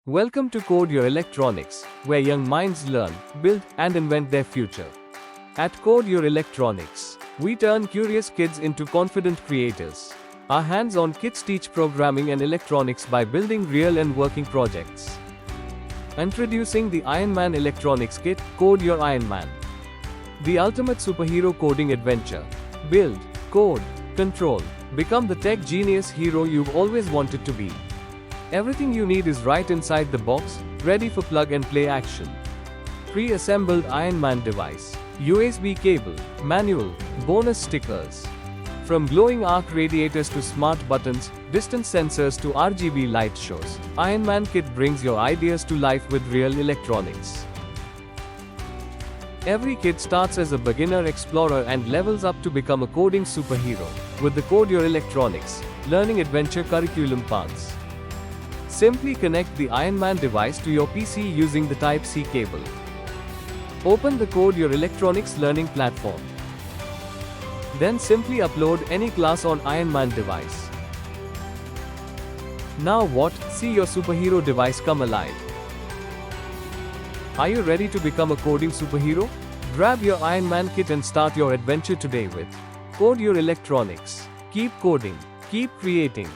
Welcome to Code Your Electronics, where young minds learn, build, and invent their future. At Code Your Electronics, we turn curious kids into confident creators. Our hands-on kits teach programming and electronics by building real and working projects. Introducing the Ironman Electronics Kit, Code Your Ironman. The ultimate superhero coding adventure. Build, code, control, become the tech genius hero you've always wanted to be. Everything you need is right inside the box, ready for plug-and-play action. Pre-assembled Ironman device, USB cable, manual, bonus stickers. From glowing arc radiators to smart buttons, distance sensors to RGB light shows, Ironman Kit brings your ideas to life with real electronics. Every kid starts as a beginner explorer and levels up to become a coding superhero, with the Code Your Electronics Learning Adventure curriculum paths. Simply connect the Ironman device to your PC using the Type-C cable. Open the Code Your Electronics learning platform. Then simply upload any class on Ironman device. Now what? See your superhero device come alive. Are you ready to become a coding superhero? Grab your Ironman kit and start your adventure today with Code Your Electronics. Keep coding, keep creating.